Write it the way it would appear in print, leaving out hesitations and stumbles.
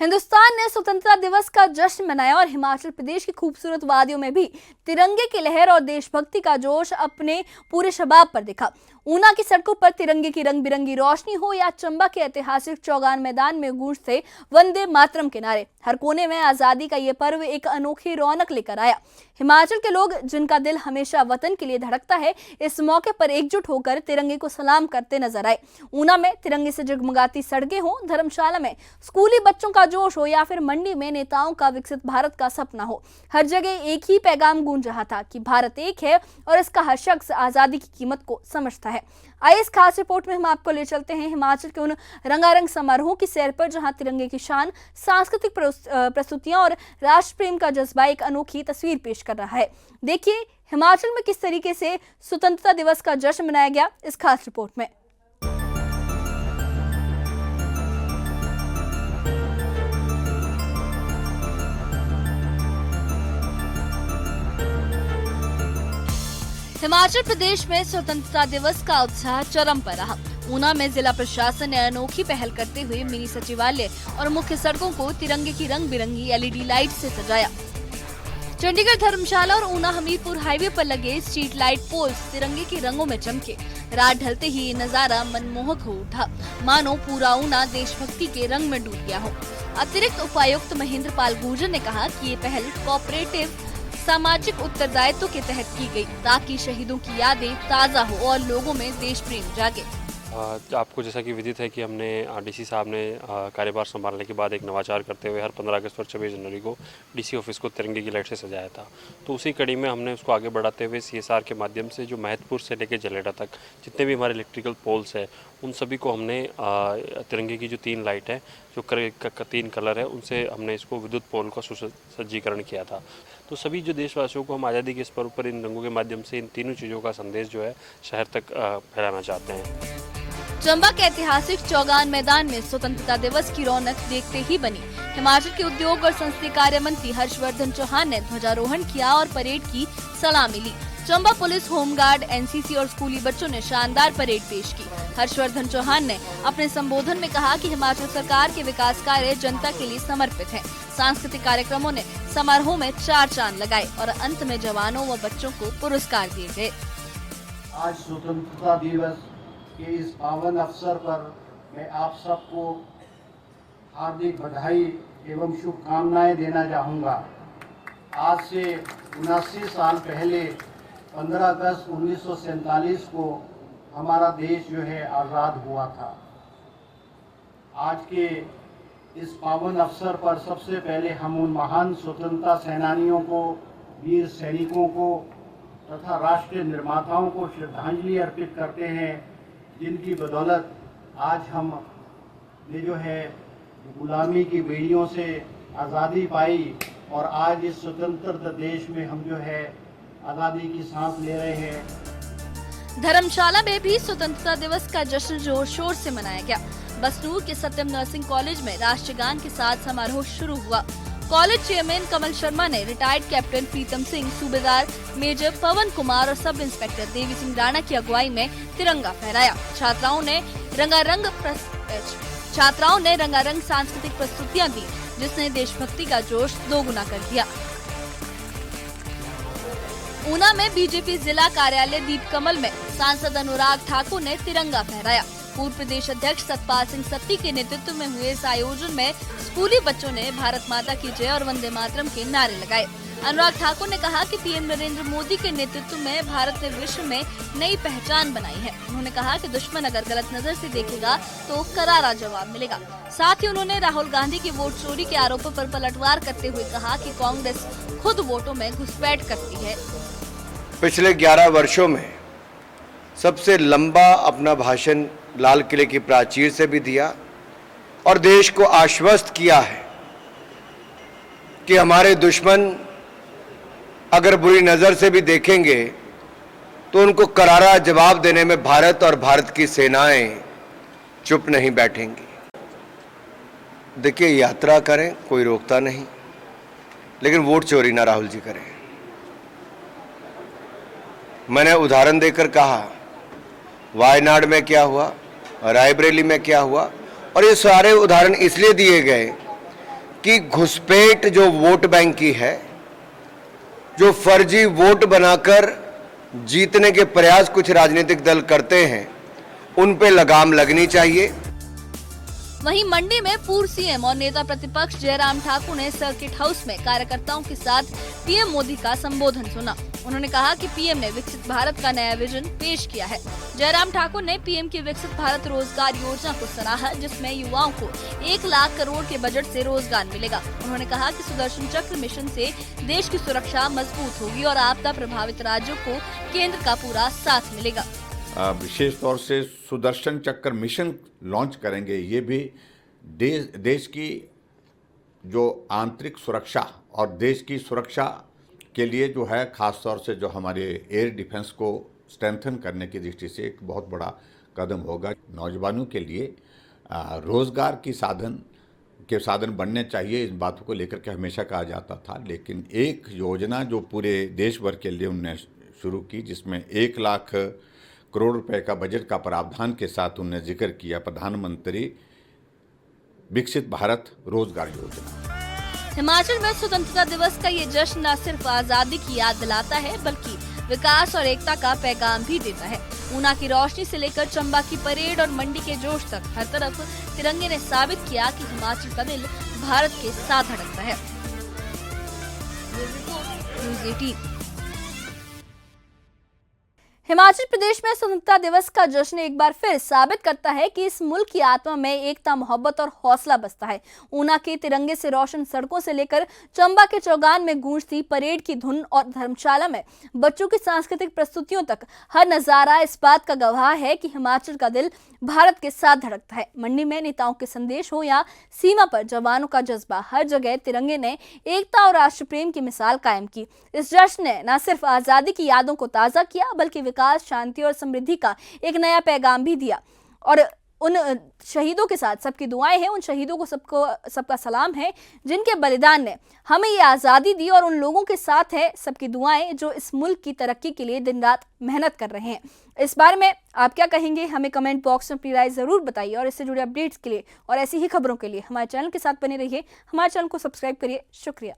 हिंदुस्तान ने स्वतंत्रता दिवस का जश्न मनाया और हिमाचल प्रदेश की खूबसूरत वादियों में भी तिरंगे की लहर और देशभक्ति का जोश अपने पूरे शबाब पर दिखा। ऊना की सड़कों पर तिरंगे की रंग बिरंगी रोशनी हो या चंबा के ऐतिहासिक चौगान मैदान में गूंजते वंदे मातरम के नारे, हर कोने में आजादी का ये पर्व एक अनोखी रौनक लेकर आया। हिमाचल के लोग, जिनका दिल हमेशा वतन के लिए धड़कता है, इस मौके पर एकजुट होकर तिरंगे को सलाम करते नजर आए। ऊना में तिरंगे से जगमगाती सड़कें हो, धर्मशाला में स्कूली बच्चों का जोश हो या फिर मंडी में नेताओं का विकसित भारत का सपना हो, हर जगह एक ही पैगाम गूंज रहा था कि भारत एक है और इसका हर शख्स आजादी की कीमत को समझता है। आइए इस खास रिपोर्ट में हम आपको ले चलते हैं हिमाचल के उन रंगारंग समारोहों की सैर पर, जहां तिरंगे की शान, सांस्कृतिक प्रस्तुतियां और राष्ट्र प्रेम का जज्बा एक अनोखी तस्वीर पेश कर रहा है। देखिए हिमाचल में किस तरीके से स्वतंत्रता दिवस का जश्न मनाया गया इस खास रिपोर्ट में। हिमाचल प्रदेश में स्वतंत्रता दिवस का उत्साह चरम पर रहा। ऊना में जिला प्रशासन ने अनोखी पहल करते हुए मिनी सचिवालय और मुख्य सड़कों को तिरंगे की रंग बिरंगी एलईडी लाइट से सजाया। चंडीगढ़ धर्मशाला और ऊना हमीरपुर हाईवे पर लगे स्ट्रीट लाइट पोल्स तिरंगे के रंगों में चमके। रात ढलते ही ये नजारा मनमोहक हो उठा, मानो पूरा ऊना देशभक्ति के रंग में डूब गया हो। अतिरिक्त उपायुक्त महेंद्र पाल गुर्जर ने कहा कि ये पहल कोऑपरेटिव सामाजिक उत्तरदायित्व के तहत की गई, ताकि शहीदों की यादें ताज़ा हो और लोगों में देश प्रेम जागे। आपको जैसा कि विदित है कि हमने डीसी साहब ने कार्यभार संभालने के बाद एक नवाचार करते हुए हर 15 अगस्त और 26 जनवरी को डीसी ऑफिस को तिरंगे की लाइट से सजाया था। तो उसी कड़ी में हमने उसको आगे बढ़ाते हुए सीएसआर के माध्यम से जो महतपुर से लेकर जलेड़ा तक जितने भी हमारे इलेक्ट्रिकल पोल्स हैं उन सभी को हमने तिरंगे की जो 3 लाइट है, जो 3 कलर है, उनसे हमने इसको विद्युत पोल का सुसज्जीकरण किया था। तो सभी जो देशवासियों को हम आज़ादी के इस पर्व पर इन रंगों के माध्यम से इन तीनों चीज़ों का संदेश जो है शहर तक फैलाना चाहते हैं। चंबा के ऐतिहासिक चौगान मैदान में स्वतंत्रता दिवस की रौनक देखते ही बनी। हिमाचल के उद्योग और संसदीय कार्य मंत्री हर्षवर्धन चौहान ने ध्वजारोहण किया और परेड की सलामी ली। चंबा पुलिस, होमगार्ड, एनसीसी और स्कूली बच्चों ने शानदार परेड पेश की। हर्षवर्धन चौहान ने अपने संबोधन में कहा कि हिमाचल सरकार के विकास कार्य जनता के लिए समर्पित है। सांस्कृतिक कार्यक्रमों ने समारोह में 4 चांद लगाए और अंत में जवानों व बच्चों को पुरस्कार दिए गए। आज स्वतंत्रता दिवस के इस पावन अवसर पर मैं आप सबको हार्दिक बधाई एवं शुभकामनाएं देना चाहूँगा। आज से 79 साल पहले 15 अगस्त 1947 को हमारा देश जो है आज़ाद हुआ था। आज के इस पावन अवसर पर सबसे पहले हम उन महान स्वतंत्रता सेनानियों को, वीर सैनिकों को तथा राष्ट्र निर्माताओं को श्रद्धांजलि अर्पित करते हैं, जिनकी बदौलत आज हम ने जो है गुलामी की बेड़ियों से आज़ादी पाई और आज इस स्वतंत्र देश में हम जो है आज़ादी की सांस ले रहे हैं। धर्मशाला में भी स्वतंत्रता दिवस का जश्न जोर शोर से मनाया गया। बसनूर के सत्यम नर्सिंग कॉलेज में राष्ट्रगान के साथ समारोह शुरू हुआ। कॉलेज चेयरमैन कमल शर्मा ने रिटायर्ड कैप्टन प्रीतम सिंह, सूबेदार मेजर पवन कुमार और सब इंस्पेक्टर देवी सिंह राणा की अगुवाई में तिरंगा फहराया। छात्राओं ने रंगारंग सांस्कृतिक प्रस्तुतियां दी, जिसने देशभक्ति का जोश दोगुना कर दिया। ऊना में बीजेपी जिला कार्यालय दीप कमल में सांसद अनुराग ठाकुर ने तिरंगा फहराया। पूर्व प्रदेश अध्यक्ष सतपाल सिंह सत्ती के नेतृत्व में हुए इस आयोजन में स्कूली बच्चों ने भारत माता की जय और वंदे मातरम के नारे लगाए। अनुराग ठाकुर ने कहा कि पीएम नरेंद्र मोदी के नेतृत्व में भारत ने विश्व में नई पहचान बनाई है। उन्होंने कहा कि दुश्मन अगर गलत नजर से देखेगा तो करारा जवाब मिलेगा। साथ ही उन्होंने राहुल गांधी की वोट चोरी के आरोपों पर पलटवार करते हुए कहा कि कांग्रेस खुद वोटों में घुसपैठ करती है। पिछले 11 वर्षों में सबसे लंबा अपना भाषण लाल किले की प्राचीर से भी दिया और देश को आश्वस्त किया है कि हमारे दुश्मन अगर बुरी नज़र से भी देखेंगे तो उनको करारा जवाब देने में भारत और भारत की सेनाएं चुप नहीं बैठेंगी। देखिए, यात्रा करें, कोई रोकता नहीं, लेकिन वोट चोरी ना राहुल जी करें। मैंने उदाहरण देकर कहा, वायनाड में क्या हुआ, रायबरेली में क्या हुआ, और ये सारे उदाहरण इसलिए दिए गए कि घुसपैठ जो वोट बैंक की है, जो फर्जी वोट बनाकर जीतने के प्रयास कुछ राजनीतिक दल करते हैं, उन पे लगाम लगनी चाहिए। वहीं मंडी में पूर्व सीएम और नेता प्रतिपक्ष जयराम ठाकुर ने सर्किट हाउस में कार्यकर्ताओं के साथ पीएम मोदी का संबोधन सुना। उन्होंने कहा कि पीएम ने विकसित भारत का नया विजन पेश किया है। जयराम ठाकुर ने पीएम की विकसित भारत रोजगार योजना को सराहा, जिसमें युवाओं को 1 लाख करोड़ के बजट से रोजगार मिलेगा। उन्होंने कहा कि सुदर्शन चक्र मिशन से देश की सुरक्षा मजबूत होगी और आपदा प्रभावित राज्यों को केंद्र का पूरा साथ मिलेगा। विशेष तौर से सुदर्शन चक्र मिशन लॉन्च करेंगे। ये भी देश की जो आंतरिक सुरक्षा और देश की सुरक्षा के लिए जो है, खास तौर से जो हमारे एयर डिफेंस को स्ट्रेंथन करने की दृष्टि से एक बहुत बड़ा कदम होगा। नौजवानों के लिए रोजगार की साधन बनने चाहिए, इस बातों को लेकर के हमेशा कहा जाता था। लेकिन एक योजना जो पूरे देश भर के लिए उन्होंने शुरू की, जिसमें 1 लाख करोड़ रुपए का बजट का प्रावधान के साथ उन्होंने जिक्र किया, प्रधानमंत्री विकसित भारत रोजगार योजना। हिमाचल में स्वतंत्रता दिवस का ये जश्न न सिर्फ आजादी की याद दिलाता है, बल्कि विकास और एकता का पैगाम भी देता है। ऊना की रोशनी से लेकर चंबा की परेड और मंडी के जोश तक हर तरफ तिरंगे ने साबित किया कि हिमाचल का दिल भारत के साथ धड़कता है। न्यूज़ 18। हिमाचल प्रदेश में स्वतंत्रता दिवस का जश्न एक बार फिर साबित करता है कि इस मुल्क की आत्मा में एकता, मोहब्बत और हौसला बसता है। ऊना के तिरंगे से रोशन सड़कों से लेकर चंबा के चौगान में गूंजती परेड की धुन और धर्मशाला में बच्चों की सांस्कृतिक प्रस्तुतियों तक हर नजारा इस बात का गवाह है कि हिमाचल का दिल भारत के साथ धड़कता है। मंडी में नेताओं के संदेश हो या सीमा पर जवानों का जज्बा, हर जगह तिरंगे ने एकता और राष्ट्र प्रेम की मिसाल कायम की। इस जश्न ने न सिर्फ आजादी की यादों को ताजा किया, बल्कि विकास, शांति और समृद्धि का एक नया पैगाम भी दिया। और उन शहीदों के साथ सबकी दुआएं हैं, उन शहीदों को सबका सलाम है जिनके बलिदान ने हमें ये आज़ादी दी, और उन लोगों के साथ है सबकी दुआएं जो इस मुल्क की तरक्की के लिए दिन रात मेहनत कर रहे हैं। इस बारे में आप क्या कहेंगे, हमें कमेंट बॉक्स में अपनी राय ज़रूर बताइए। और इससे जुड़े अपडेट्स के लिए और ऐसी ही खबरों के लिए हमारे चैनल के साथ बने रहिए। हमारे चैनल को सब्सक्राइब करिए। शुक्रिया।